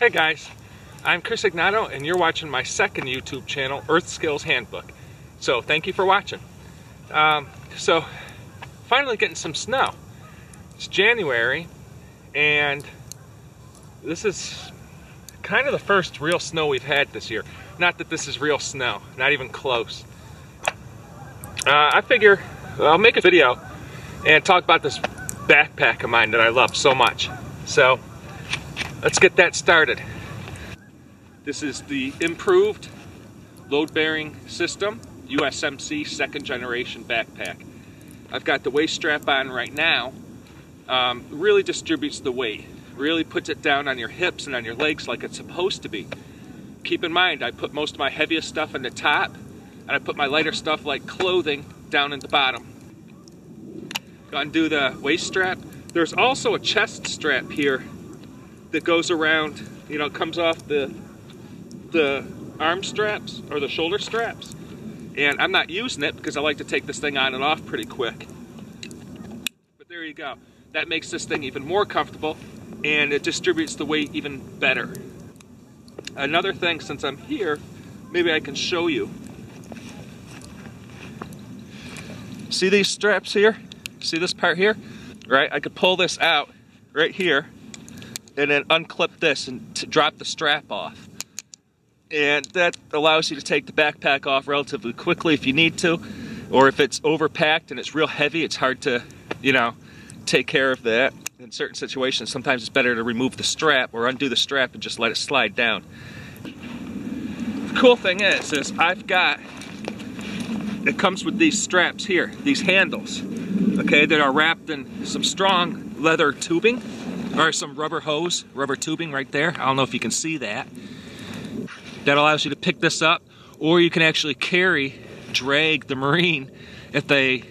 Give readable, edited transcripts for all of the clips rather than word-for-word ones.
Hey guys, I'm Egnoto and you're watching my second YouTube channel, Earth Skills Handbook. So thank you for watching. So finally getting some snow. It's January and this is kind of the first real snow we've had this year. Not that this is real snow, not even close. I figure I'll make a video and talk about this backpack of mine that I love so much. So let's get that started. This is the improved load-bearing system, USMC second generation backpack. I've got the waist strap on right now. Really distributes the weight, really puts it down on your hips and on your legs like it's supposed to be. Keep in mind, I put most of my heaviest stuff in the top, and I put my lighter stuff like clothing down in the bottom. Go and do the waist strap. There's also a chest strap here that goes around, you know, comes off the arm straps or the shoulder straps. And I'm not using it because I like to take this thing on and off pretty quick. But there you go. That makes this thing even more comfortable and it distributes the weight even better. Another thing, since I'm here, maybe I can show you. See these straps here? See this part here? Right? I could pull this out right here and then unclip this and drop the strap off. And that allows you to take the backpack off relatively quickly if you need to, or if it's overpacked and it's real heavy, it's hard to, you know, take care of that. In certain situations, sometimes it's better to remove the strap or undo the strap and just let it slide down. The cool thing is I've got, it comes with these straps here, these handles, okay, that are wrapped in some strong leather tubing, or some rubber tubing right there. I don't know if you can see that. That allows you to pick this up, or you can actually drag the Marine if they,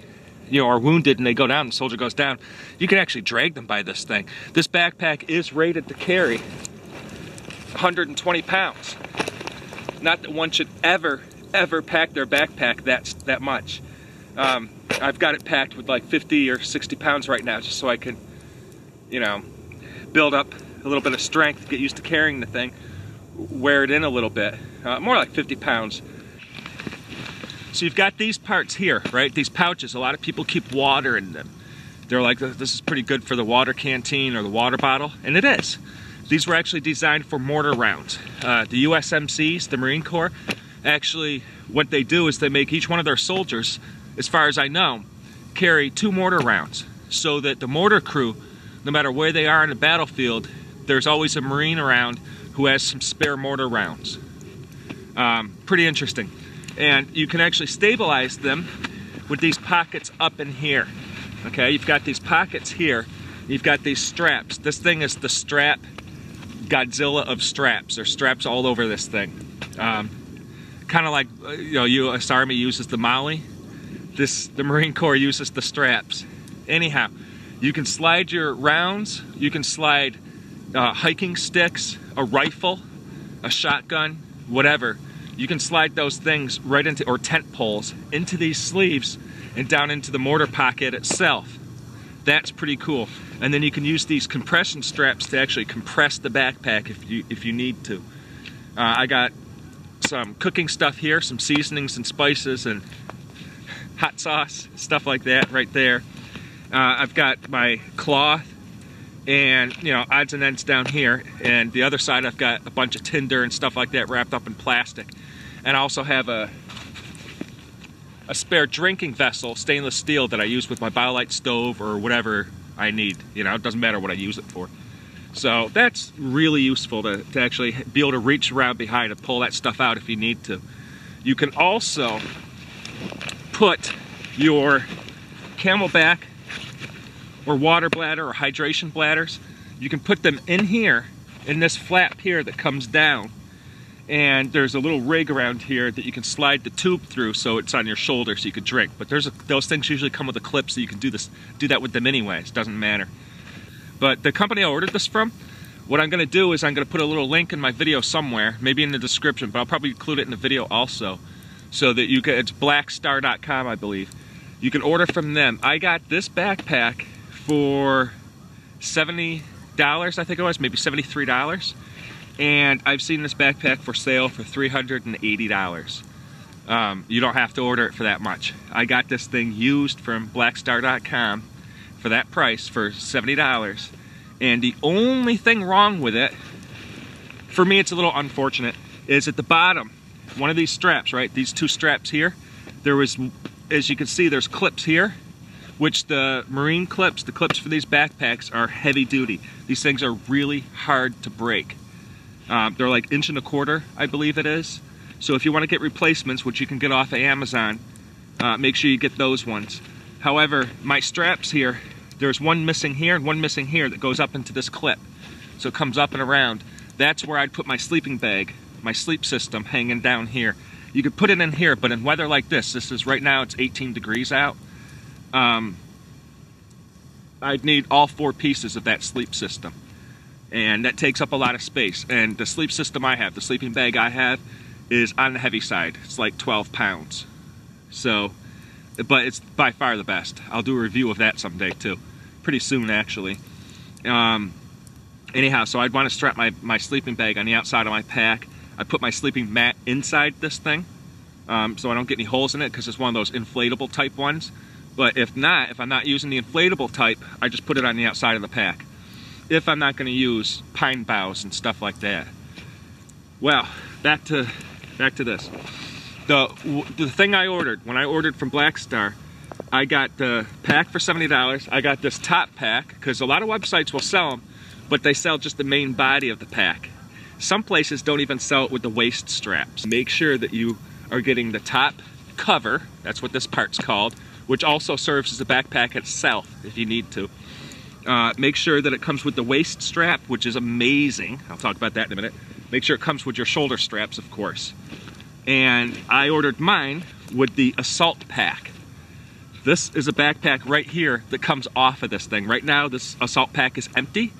you know, are wounded and they go down, the soldier goes down. You can actually drag them by this thing. This backpack is rated to carry 120 pounds. Not that one should ever pack their backpack that much. I've got it packed with like 50 or 60 pounds right now, just so I can, you know, build up a little bit of strength, get used to carrying the thing, wear it in a little bit, more like 50 pounds. So you've got these parts here, right? These pouches, a lot of people keep water in them. They're like, this is pretty good for the water canteen or the water bottle, and it is. These were actually designed for mortar rounds. The USMCs, the Marine Corps, actually, what they do is they make each one of their soldiers, as far as I know, carry 2 mortar rounds, so that the mortar crew, no matter where they are in the battlefield, there's always a Marine around who has some spare mortar rounds. Pretty interesting. And you can actually stabilize them with these pockets up in here. Okay, you've got these pockets here, you've got these straps. This thing is the strap Godzilla of straps. There's straps all over this thing. Kind of like, you know, U.S. Army uses the Molly. The Marine Corps uses the straps. Anyhow, you can slide your rounds, you can slide hiking sticks, a rifle, a shotgun, whatever. You can slide those things right into, or tent poles, into these sleeves and down into the mortar pocket itself. That's pretty cool. And then you can use these compression straps to actually compress the backpack if you need to. I got some cooking stuff here, some seasonings and spices and hot sauce, stuff like that right there. I've got my cloth and, you know, odds and ends down here, and the other side I've got a bunch of tinder and stuff like that wrapped up in plastic. And I also have a spare drinking vessel, stainless steel, that I use with my BioLite stove or whatever I need. You know, it doesn't matter what I use it for. So that's really useful to actually be able to reach around behind and pull that stuff out if you need to. You can also put your Camelback or water bladder or hydration bladders, you can put them in here, in this flap here that comes down, and there's a little rig around here that you can slide the tube through so it's on your shoulder so you can drink. But those things usually come with a clip, so you can do that with them anyways, doesn't matter. But the company I ordered this from, what I'm going to do is I'm going to put a little link in my video somewhere, maybe in the description, but I'll probably include it in the video also, so that you can, it's blackstar.com, I believe. You can order from them. I got this backpack for $70, I think it was, maybe $73. And I've seen this backpack for sale for $380. You don't have to order it for that much. I got this thing used from blackstar.com for that price, for $70. And the only thing wrong with it, for me it's a little unfortunate, is at the bottom, one of these straps, right? These two straps here, there was, as you can see, there's clips here, which the marine clips, the clips for these backpacks are heavy duty. These things are really hard to break. They're like 1.25 inches, I believe it is. So if you want to get replacements, which you can get off of Amazon, make sure you get those ones. However, my straps here, there's one missing here and one missing here that goes up into this clip. So it comes up and around. That's where I'd put my sleeping bag, my sleep system hanging down here. You could put it in here, but in weather like this is right now it's 18 degrees out. I'd need all 4 pieces of that sleep system. And that takes up a lot of space. And the sleep system I have, the sleeping bag I have, is on the heavy side. It's like 12 pounds. So, but it's by far the best. I'll do a review of that someday too. Pretty soon, actually. Anyhow, so I'd want to strap my sleeping bag on the outside of my pack. I put my sleeping mat inside this thing, so I don't get any holes in it, because it's one of those inflatable type ones. But if not, if I'm not using the inflatable type, I just put it on the outside of the pack. If I'm not going to use pine boughs and stuff like that. Well, back to this. The thing I ordered, when I ordered from Blackstar, I got the pack for $70. I got this top pack, because a lot of websites will sell them, but they sell just the main body of the pack. Some places don't even sell it with the waist straps. Make sure that you are getting the top cover, that's what this part's called, which also serves as a backpack itself if you need to. Make sure that it comes with the waist strap, which is amazing. I'll talk about that in a minute. Make sure it comes with your shoulder straps, of course. And I ordered mine with the assault pack. This is a backpack right here that comes off of this thing. Right now, this assault pack is empty.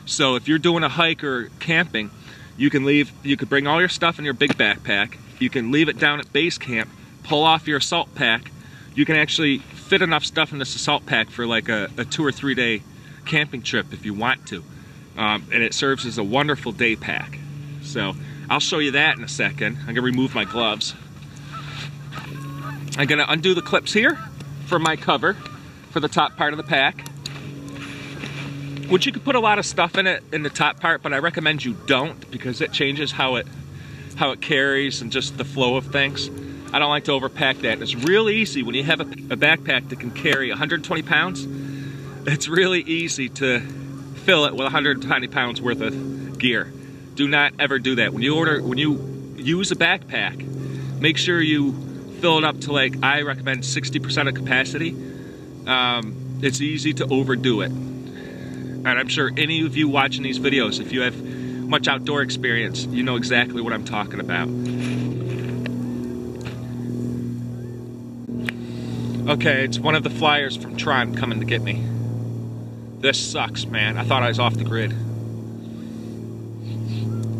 So if you're doing a hike or camping, you could bring all your stuff in your big backpack. You can leave it down at base camp, pull off your assault pack. You can actually fit enough stuff in this assault pack for like a 2 or 3 day camping trip if you want to. And it serves as a wonderful day pack. So I'll show you that in a second. I'm gonna remove my gloves. I'm gonna undo the clips here for my cover for the top part of the pack, which you could put a lot of stuff in it in the top part, but I recommend you don't, because it changes how it carries and just the flow of things. I don't like to overpack that. It's real easy when you have a backpack that can carry 120 pounds. It's really easy to fill it with 120 pounds worth of gear. Do not ever do that. When you use a backpack, make sure you fill it up to, like, I recommend 60% of capacity. It's easy to overdo it. And I'm sure any of you watching these videos, if you have much outdoor experience, you know exactly what I'm talking about. Okay, it's one of the flyers from Tron coming to get me. This sucks, man. I thought I was off the grid.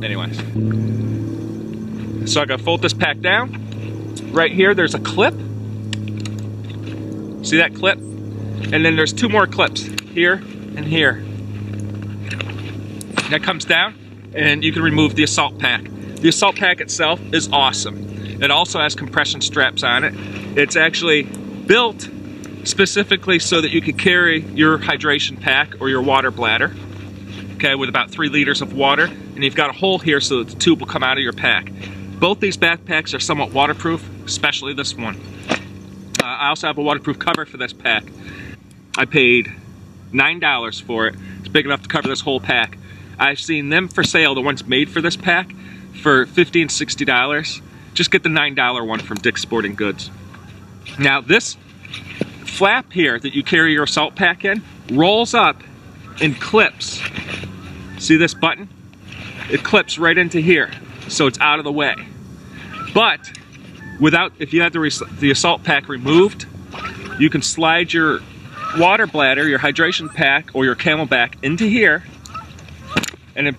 Anyways. So I gotta fold this pack down. Right here, there's a clip. See that clip? And then there's 2 more clips, here and here. That comes down, and you can remove the assault pack. The assault pack itself is awesome. It also has compression straps on it. It's actually built specifically so that you could carry your hydration pack or your water bladder, okay, with about 3 liters of water, and you've got a hole here so that the tube will come out of your pack. Both these backpacks are somewhat waterproof, especially this one. I also have a waterproof cover for this pack. I paid $9 for it. It's big enough to cover this whole pack. I've seen them for sale, the ones made for this pack, for $50 and $60. Just get the $9 one from Dick's Sporting Goods. Now this flap here that you carry your assault pack in rolls up and clips. See this button? It clips right into here, so it's out of the way. But if you have the assault pack removed, you can slide your water bladder, your hydration pack, or your camelback into here, and then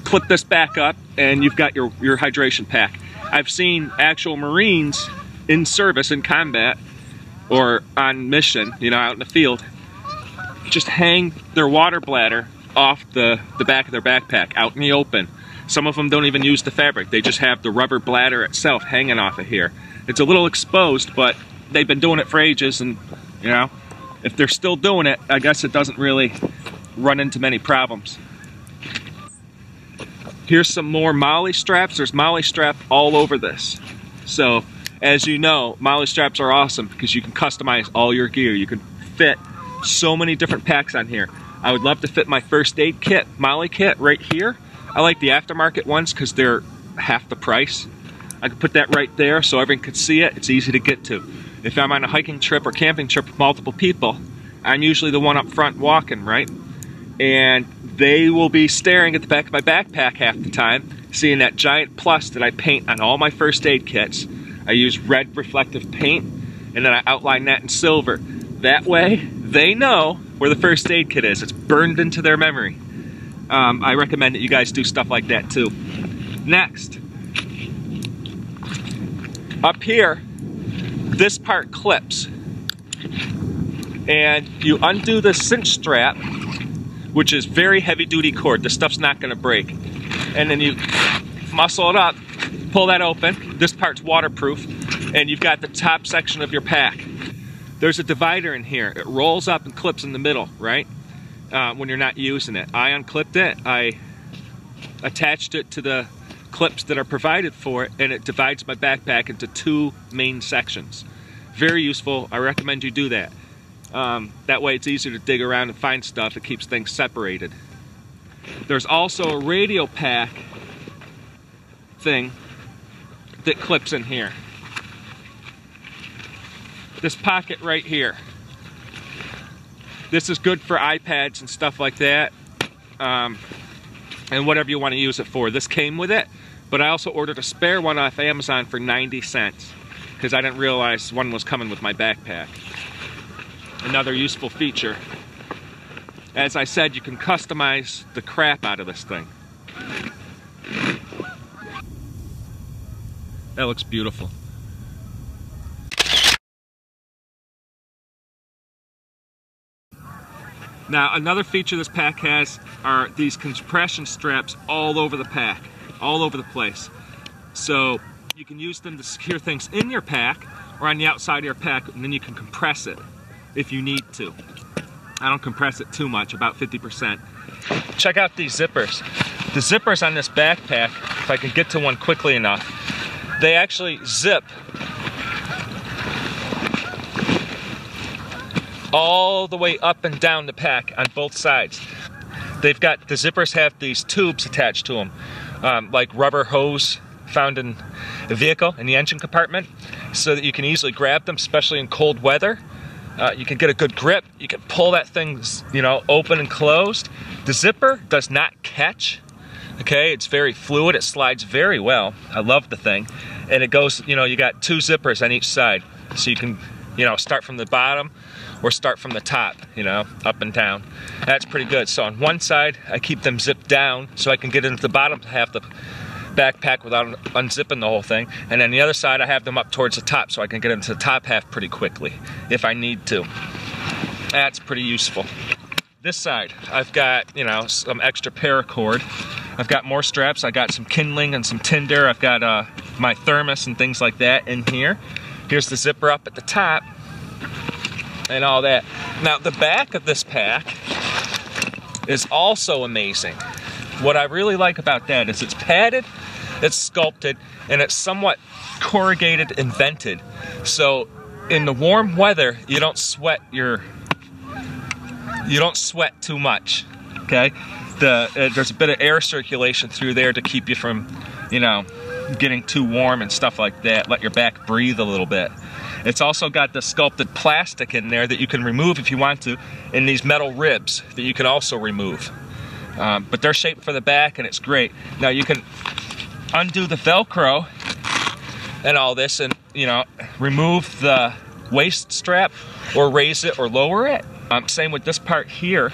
clip this back up, and you've got your hydration pack. I've seen actual Marines in service, in combat, or on mission, you know, out in the field, just hang their water bladder off the back of their backpack out in the open. Some of them don't even use the fabric. They just have the rubber bladder itself hanging off of here. It's a little exposed, but they've been doing it for ages, and you know, if they're still doing it, I guess it doesn't really run into many problems. Here's some more molly straps. There's molly strap all over this. So, as you know, molly straps are awesome because you can customize all your gear. You can fit so many different packs on here. I would love to fit my first aid kit, molly kit, right here. I like the aftermarket ones because they're half the price. I could put that right there so everyone could see it. It's easy to get to. If I'm on a hiking trip or camping trip with multiple people, I'm usually the one up front walking, right? And they will be staring at the back of my backpack half the time, seeing that giant plus that I paint on all my first aid kits. I use red reflective paint, and then I outline that in silver. That way, they know where the first aid kit is. It's burned into their memory. I recommend that you guys do stuff like that too. Next, up here, this part clips. And you undo the cinch strap, which is very heavy duty cord. This stuff's not gonna break. And then you muscle it up, pull that open. This part's waterproof, and you've got the top section of your pack. There's a divider in here. It rolls up and clips in the middle, right? When you're not using it. I unclipped it, I attached it to the clips that are provided for it, and it divides my backpack into two main sections. Very useful. I recommend you do that. That way it's easier to dig around and find stuff. It keeps things separated. There's also a radio pack thing that clips in here. This pocket right here. This is good for iPads and stuff like that, and whatever you want to use it for. This came with it, but I also ordered a spare one off Amazon for 90 cents because I didn't realize one was coming with my backpack. Another useful feature. As I said, you can customize the crap out of this thing. That looks beautiful. Now, another feature this pack has are these compression straps all over the pack, all over the place. So you can use them to secure things in your pack or on the outside of your pack, and then you can compress it if you need to. I don't compress it too much, about 50%. Check out these zippers. The zippers on this backpack, if I can get to one quickly enough, they actually zip all the way up and down the pack on both sides. They've got, the zippers have these tubes attached to them, like rubber hose found in a vehicle, in the engine compartment, so that you can easily grab them, especially in cold weather. You can get a good grip. You can pull that thing, you know, open and closed. The zipper does not catch. Okay, it's very fluid. It slides very well. I love the thing. And it goes, you know, you got two zippers on each side. So you can, you know, start from the bottom or start from the top, you know, up and down. That's pretty good. So on one side, I keep them zipped down so I can get into the bottom half the backpack without unzipping the whole thing. And then the other side, I have them up towards the top so I can get into the top half pretty quickly if I need to. That's pretty useful. This side, I've got, you know, some extra paracord. I've got more straps. I got some kindling and some tinder. I've got my thermos and things like that in here. Here's the zipper up at the top and all that. Now, the back of this pack is also amazing. What I really like about that is it's padded, it's sculpted, and it's somewhat corrugated and vented. So in the warm weather, you don't sweat too much, okay? There's a bit of air circulation through there to keep you from, you know, getting too warm and stuff like that. Let your back breathe a little bit. It's also got the sculpted plastic in there that you can remove if you want to, and these metal ribs that you can also remove. But they're shaped for the back, and it's great. Now you can undo the Velcro and all this, and you know, remove the waist strap or raise it or lower it. Same with this part here,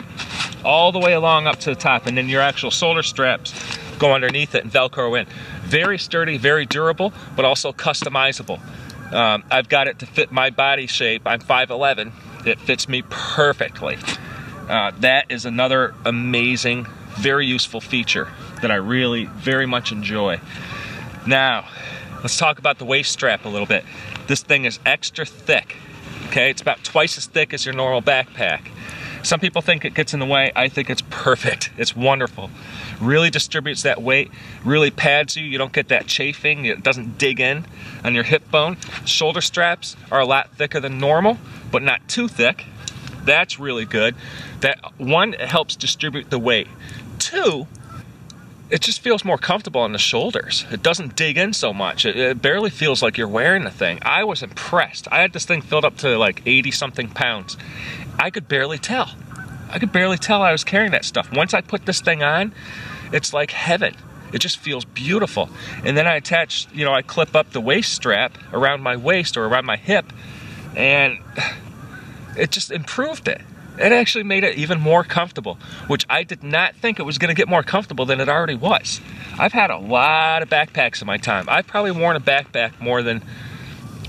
all the way along up to the top, and then your actual shoulder straps go underneath it and Velcro in. Very sturdy, very durable, but also customizable. I've got it to fit my body shape. I'm 5'11". It fits me perfectly. That is another amazing, very useful feature that I really very much enjoy. Now, let's talk about the waist strap a little bit. This thing is extra thick, okay? It's about twice as thick as your normal backpack. Some people think it gets in the way. I think it's perfect. It's wonderful. Really distributes that weight, really pads you. You don't get that chafing. It doesn't dig in on your hip bone. Shoulder straps are a lot thicker than normal, but not too thick. That's really good. That one, it helps distribute the weight. Two, it just feels more comfortable on the shoulders. It doesn't dig in so much. It barely feels like you're wearing the thing. I was impressed. I had this thing filled up to like 80 something pounds. I could barely tell. I could barely tell I was carrying that stuff. Once I put this thing on, it's like heaven. It just feels beautiful. And then I attach, you know, I clip up the waist strap around my waist or around my hip, and it just improved it. It actually made it even more comfortable, which I did not think it was going to get more comfortable than it already was. I've had a lot of backpacks in my time. I've probably worn a backpack more than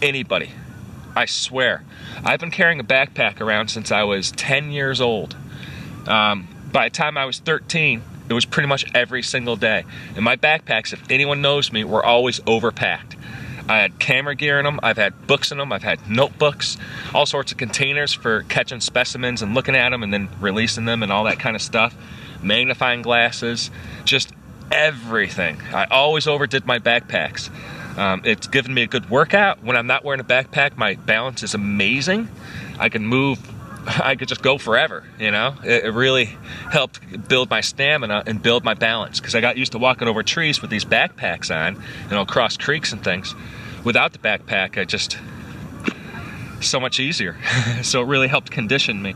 anybody. I swear. I've been carrying a backpack around since I was 10 years old. By the time I was 13, it was pretty much every single day. And my backpacks, if anyone knows me, were always overpacked. I had camera gear in them, I've had books in them, I've had notebooks, all sorts of containers for catching specimens and looking at them and then releasing them and all that kind of stuff. Magnifying glasses, just everything. I always overdid my backpacks. It's given me a good workout. When I'm not wearing a backpack, my balance is amazing. I can move, I could just go forever, you know? It really helped build my stamina and build my balance, because I got used to walking over trees with these backpacks on, you know, across creeks and things. Without the backpack, so much easier. So it really helped condition me.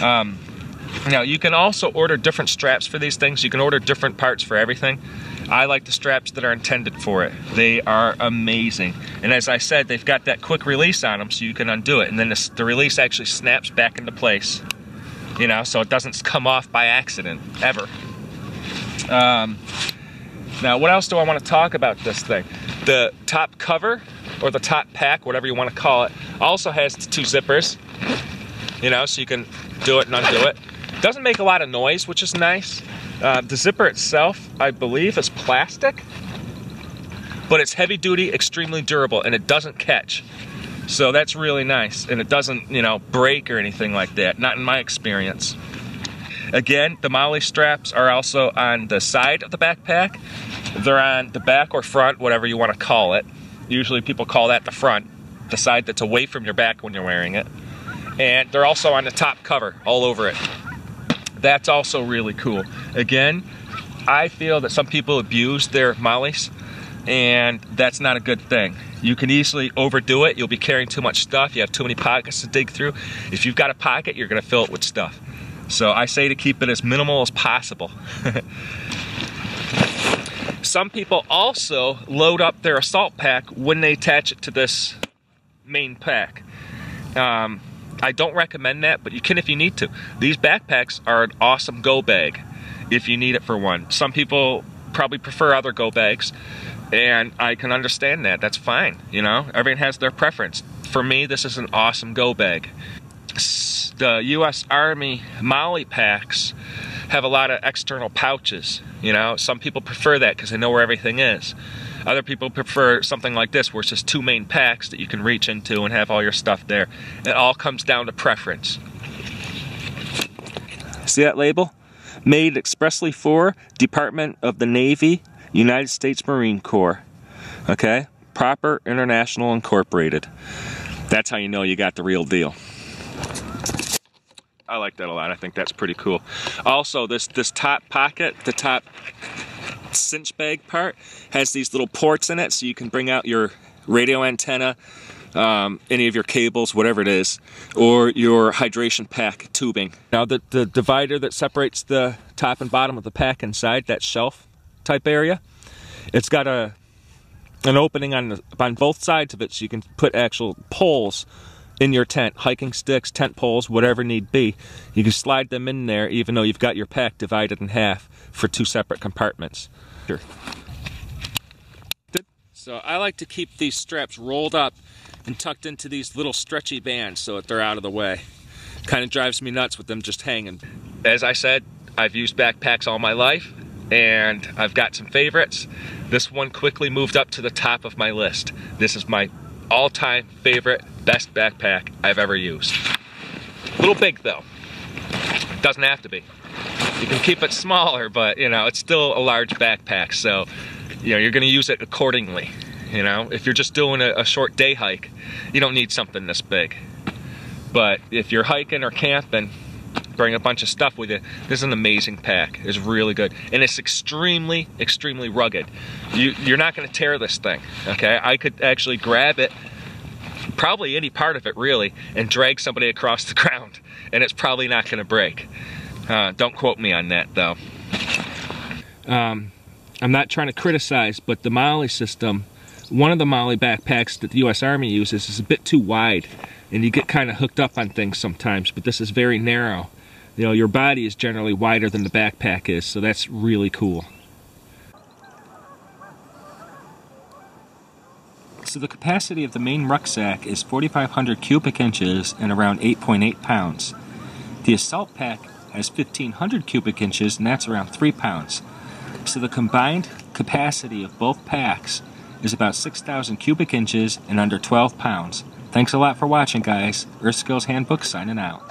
Now, you can also order different straps for these things. You can order different parts for everything. I like the straps that are intended for it. They are amazing. And as I said, they've got that quick release on them so you can undo it. And then the release actually snaps back into place, you know, so it doesn't come off by accident, ever. Now, what else do I want to talk about this thing? The top cover, or the top pack, whatever you want to call it, also has 2 zippers, you know, so you can do it and undo it. Doesn't make a lot of noise, which is nice. The zipper itself, I believe, is plastic, but it's heavy duty, extremely durable, and it doesn't catch. So that's really nice, and it doesn't, you know, break or anything like that, not in my experience. Again, the MOLLE straps are also on the side of the backpack. They're on the back or front, whatever you want to call it. Usually people call that the front, the side that's away from your back when you're wearing it. And they're also on the top cover, all over it. That's also really cool. Again, I feel that some people abuse their MOLLEs, and that's not a good thing. You can easily overdo it. You'll be carrying too much stuff. You have too many pockets to dig through. If you've got a pocket, you're gonna fill it with stuff. So I say to keep it as minimal as possible. Some people also load up their assault pack when they attach it to this main pack. I don't recommend that, but you can if you need to. These backpacks are an awesome go bag if you need it for one. Some people probably prefer other go bags, and I can understand that. That's fine, you know? Everyone has their preference. For me, this is an awesome go bag. The U.S. Army MOLLE packs have a lot of external pouches, you know? Some people prefer that because they know where everything is. Other people prefer something like this, where it's just 2 main packs that you can reach into and have all your stuff there. It all comes down to preference. See that label? Made expressly for Department of the Navy, United States Marine Corps. Okay? Proper International Incorporated. That's how you know you got the real deal. I like that a lot. I think that's pretty cool. Also, this top pocket, the top cinch bag part, has these little ports in it, so you can bring out your radio antenna, any of your cables, whatever it is, or your hydration pack tubing. Now the divider that separates the top and bottom of the pack inside, that shelf type area, it's got an opening on both sides of it, so you can put actual poles in your tent, hiking sticks, tent poles, whatever need be. You can slide them in there even though you've got your pack divided in half for 2 separate compartments. Sure. So I like to keep these straps rolled up and tucked into these little stretchy bands so that they're out of the way. Kind of drives me nuts with them just hanging. As I said, I've used backpacks all my life, and I've got some favorites. This one quickly moved up to the top of my list. This is my all-time favorite, best backpack I've ever used. A little big though. Doesn't have to be. You can keep it smaller, but you know, it's still a large backpack, so you know, you're gonna use it accordingly. You know, if you're just doing a short day hike, you don't need something this big. But if you're hiking or camping, bring a bunch of stuff with you, this is an amazing pack. It's really good. And it's extremely, extremely rugged. You're not gonna tear this thing, okay? I could actually grab it, probably any part of it really, and drag somebody across the ground, and it's probably not gonna break. Don't quote me on that though. I'm not trying to criticize, but the MOLLE system, one of the MOLLE backpacks that the US Army uses is a bit too wide, and you get kind of hooked up on things sometimes, but this is very narrow. You know, your body is generally wider than the backpack is, so that's really cool. So the capacity of the main rucksack is 4,500 cubic inches and around 8.8 pounds. The assault pack has 1,500 cubic inches, and that's around 3 pounds. So the combined capacity of both packs is about 6,000 cubic inches and under 12 pounds. Thanks a lot for watching, guys. Earth Skills Handbook signing out.